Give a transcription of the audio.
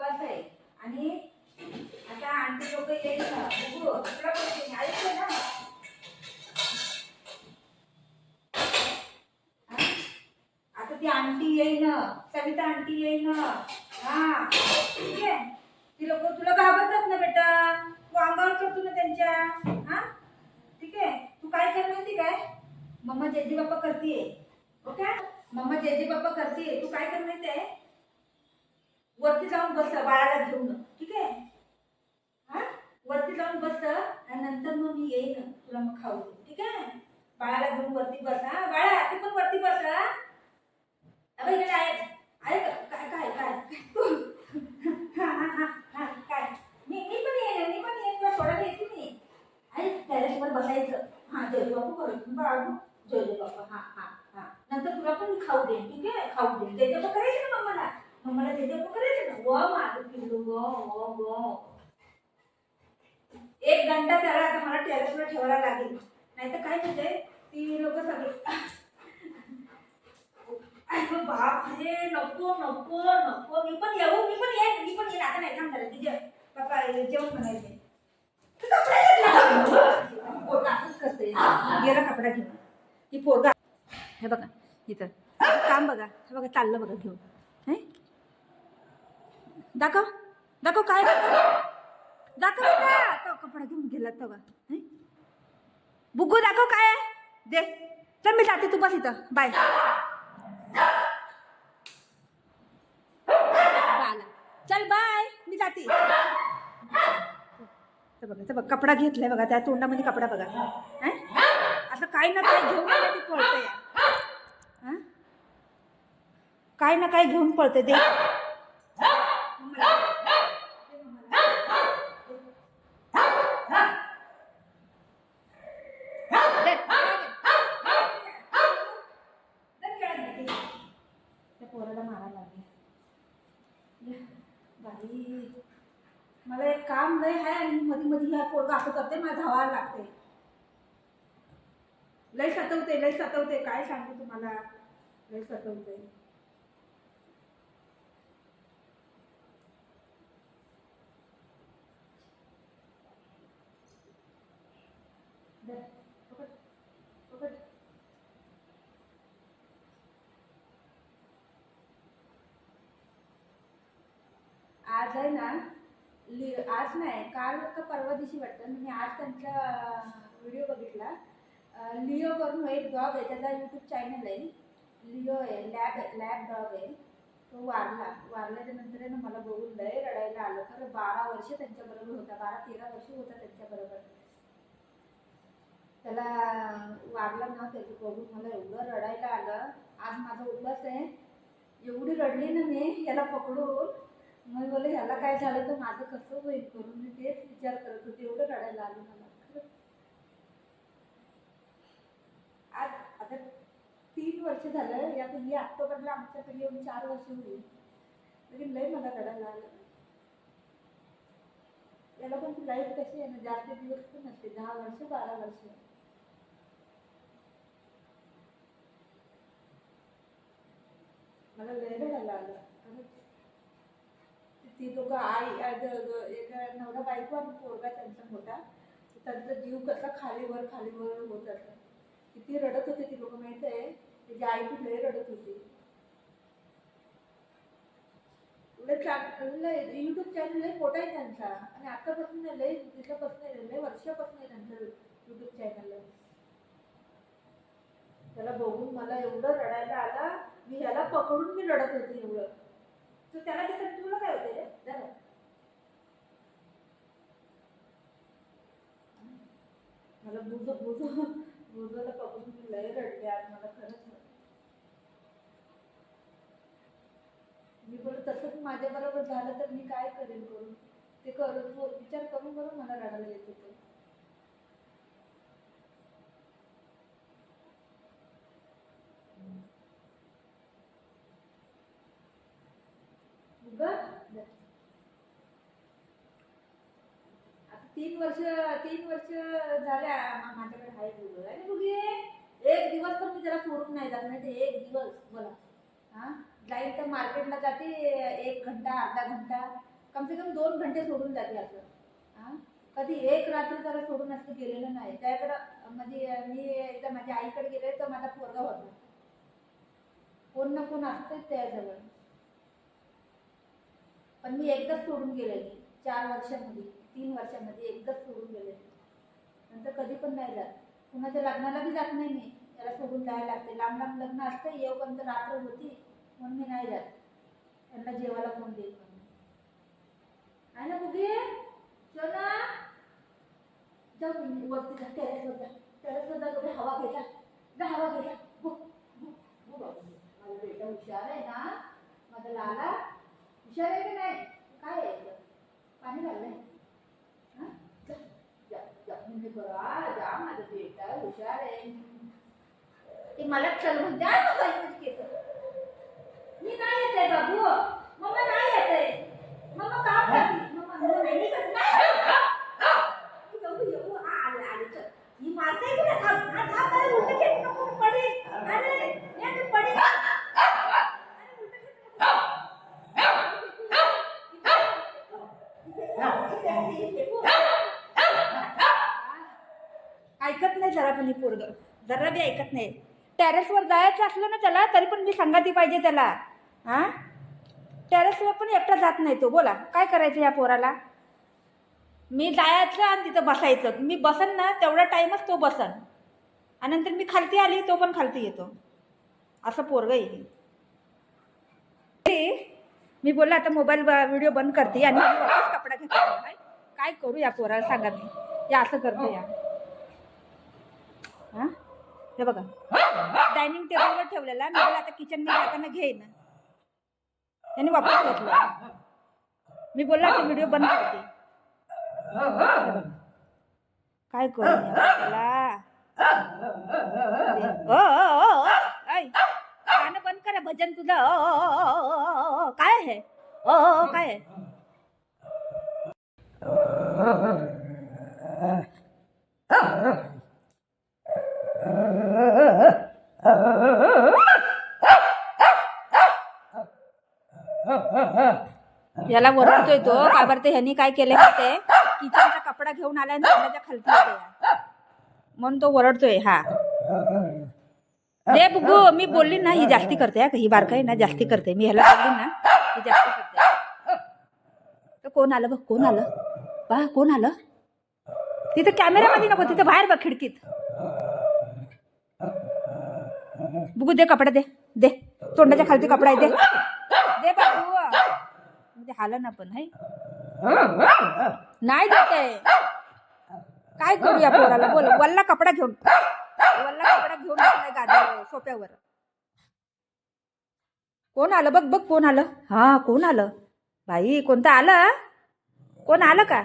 उपवास आहे आणि आता आंटी लोक येईल ना बघू तुला पण ऐकलं ना आता ती आंटी येईन सविता आंटी येईन हा ठीक आहे ती लोक तुला घाबरतात ना बेटा तू अंगावर करतो ना त्यांच्या हा ठीक आहे तू काय कर माहिती काय मम्मा जेजी बाप्पा करतीये ओके मम्मा जेजी बाप्पा करतीये तू काय कर माहिती आहे वरती जाऊन बस बाळाला घेऊन ठीक आहे हा वरती जाऊन बस आणि नंतर मग मी येईन तुला मग खाऊ दे ठीक आहे बाळाला घेऊन वरती बस हा बाळा तू पण वरती बस हा अबे इकडे आहे काय काय काय हा हा हा हा काय मी पण येईन तुला सोडायला येते मी आहे त्याच्यासोबत बसायचं हा जय बापू करू बाळू जय बाप्पा हा हा हा नंतर तुला पण खाऊ दे ठीक आहे खाऊ दे जय बाप्पा करायचं ना मम्माला जय बाप्पा करायचं ना व माझं पिल्लू व एक घंटा त्याला आता मला टेरेसवर ठेवायला लागेल नाहीतर काय म्हणजे ती लोक सगळे बाप रे नको नको नको मी पण येईन आता नाही थांब झालं तिथे बाबा जेवण बनायचे गेला कपडा घेऊन ही पोरगा हे बघा इथं काम बघा हे बघा चाललं बघा घेऊन हे दाखव दाखव काय दाखव का कपडा घेऊन गेला तो का बुग्गू दाखव काय दे चल मी जाते तू बस इथं बाय चल बाय मी जाते बघा बघ कपडा घेतलाय बघा त्या तोंडामध्ये कपडा बघा असं काही ना काही घेऊन ती पळते काही ना काही घेऊन पळते दे त्या पोराला मारायला लागले बाई मला एक काम लय आहे आणि मध्ये मध्ये ह्या पोरगा असं करते मला धावायला लागते लय सतवते काय सांगते तुम्हाला लय सतवते आज आहे ना आज नाही काल का परवा दिवशी वाटतं मी आज त्यांचा व्हिडिओ बघितला लिओ करून एक डॉग आहे त्याचा यूट्यूब चॅनल आहे लिओ आहे लॅब डॉग आहे तो वारल्याच्या नंतर आहे ना मला बघून लय रडायला आलं खरं 12 वर्ष त्यांच्याबरोबर होता 12-13 वर्ष होता त्यांच्याबरोबर त्याला वारला ना त्याचं बघून मला एवढं रडायला आलं आज माझा उपवास आहे एवढी रडली ना मी याला पकडून मग बोले ह्याला काय झालं तर माझं कसं होईल करून मी तेच विचार करत होते एवढं रडायला आलं मला आज आता 3 वर्ष झालं या ही ऑक्टोबरला आमच्याकडे येऊन 4 वर्ष होईल तरी लय मला रडायला आलं याला पण ती लाईफ कशी आहे ना जास्त दिवस पण नसते 10 वर्ष 12 वर्ष मला लय रडायला आलं ती लोक आई एक नवरा बायको आणि पोरगा त्यांचा मोठा त्यांचा जीव कसा खालीवर होत असं किती रडत होते ती लोक माहित आहे त्याची आई पण लय रडत होती युट्यूब चॅनल लय मोठा आहे त्यांचा आणि आतापासून लय दिवसापासून लय वर्षापासून आहे त्यांचं युट्यूब चॅनल त्याला बघून मला एवढं रडायला आला मी ह्याला पकडून मी रडत होते एवढं तर त्याला त्याच्यात तुला काय होते रे झालं मला बुजवाला पकडून मी लय रडले आज मला खरंच मी बोल तसंच माझ्या बरोबर झालं तर मी काय करेन करून ते विचार करून मला रडायला येत होतं आता 3 वर्ष झाल्या माझ्याकडे आहे बुग आणि बुगे एक दिवस पण मी त्याला सोडून नाही जात नाही ते एक दिवस बोला हा जाईल तर मार्केटला जाते 1 घंटा अर्धा घंटा कम से कम 2 घंटे सोडून जाते असं. हां, कधी एक रात्र जरा सोडून असं गेलेलं नाही. त्याकडं म्हणजे मी एकदा माझ्या आईकडे गेले तर माझा पोरगा होता. कोण ना कोण असतंच त्याजवळ. पण मी एकदाच सोडून गेलेली 4 वर्षामध्ये, 3 वर्षामध्ये एकदाच सोडून गेलेली. नंतर कधी पण नाही जात. कुणाच्या लग्नाला बी जात नाही मी. त्याला सोडून जायला लागते. लांब लांब लग्न असतं, येऊपर्यंत रात्र होती म्हणून मी नाही जात. त्यांना जेवायला कोण देत म्हणून. आहे ना बुगी? सोना जाऊ तुम्ही वरती जा, टेरेसवर जा. टेरेसवर जा, थोडी हवा घ्यायला. जा हवा घ्यायला. हो हो हो बाबू, माझा बेटा हुशार आहे ना, माझा लाला हुशार आहे की नाही? काय आहे इथं? पाणी घाललंय? हां, जा जा जा, म्हणजे बघा जा, माझा बेटा हुशार आहे. ते मला चल म्हणते. आहे बाबा इकडे केस. मी नाही येत आहे बाबू. मम्मा नाही येत आहे. मम्मा काम करते. मम्मा नाही करत. नाही येऊ हा आले आले चल. ही मारते तुला. थांब हा थांब. अरे उलट खेच नको पडेल. अरे ये पडेल. अरे उलट खेच नको. ऐकत नाही जरा पण पोरग. जरा बी ऐकत नाही. टेरेसवर जायचं असलं ना त्याला तरी पण मी संगती पाहिजे त्याला. हां, टेरेसवर पण एकटा जात नाही तो. बोला काय करायचं या पोराला? मी जायचं आणि तिथं बसायचं. मी बसन ना तेवढा टाईमच तो बसन आणि नंतर मी खालती आली तो पण खालती येतो. असं पोरग आहे. मी बोलला आता मोबाईल व्हिडिओ बंद करते आणि वापस कपडा घेतो. काय करू या पोराला सांगा मी. या असं करतो या. हां, हे बघा डायनिंग टेबलवर ठेवलेला. मी बोला आता किचनमध्ये जाताना घेईन. त्याने वापस घेतलं. मी बोलला आता व्हिडिओ बंद करते. काय करू त्याला? गाणं बंद करा भजन तुझं. काय आहे? काय आहे? याला ओरडतोय तो. का बरं? ते ह्यांनी काय केलं ते किचनचा कपडा घेऊन आलाय आणि तोंडाच्या खालती येते म्हणून तो ओरडतोय. हा दे बुगू. मी बोलली ना ही जास्ती करते. ही बारका आहे ना जास्ती करते. मी ह्याला बोलली ना ही जास्ती करते. तर कोण आलं बघ? कोण आलं बा? कोण आलं? तिथं कॅमेरामध्ये नको, तिथं बाहेर बघ खिडकीत. बुगू दे कपडा. दे दे. तोंडाच्या खालती कपडा आहे. दे दे बाबू. म्हणजे हालं ना पण है नाही देते. काय करू या पोराला? बोल. वल्ला कपडा घेऊन बसलाय गादीवर सोप्यावर. कोण आलं बघ बघ. कोण आलं? हा कोण आलं बाई? कोणतं आलं? कोण आलं का?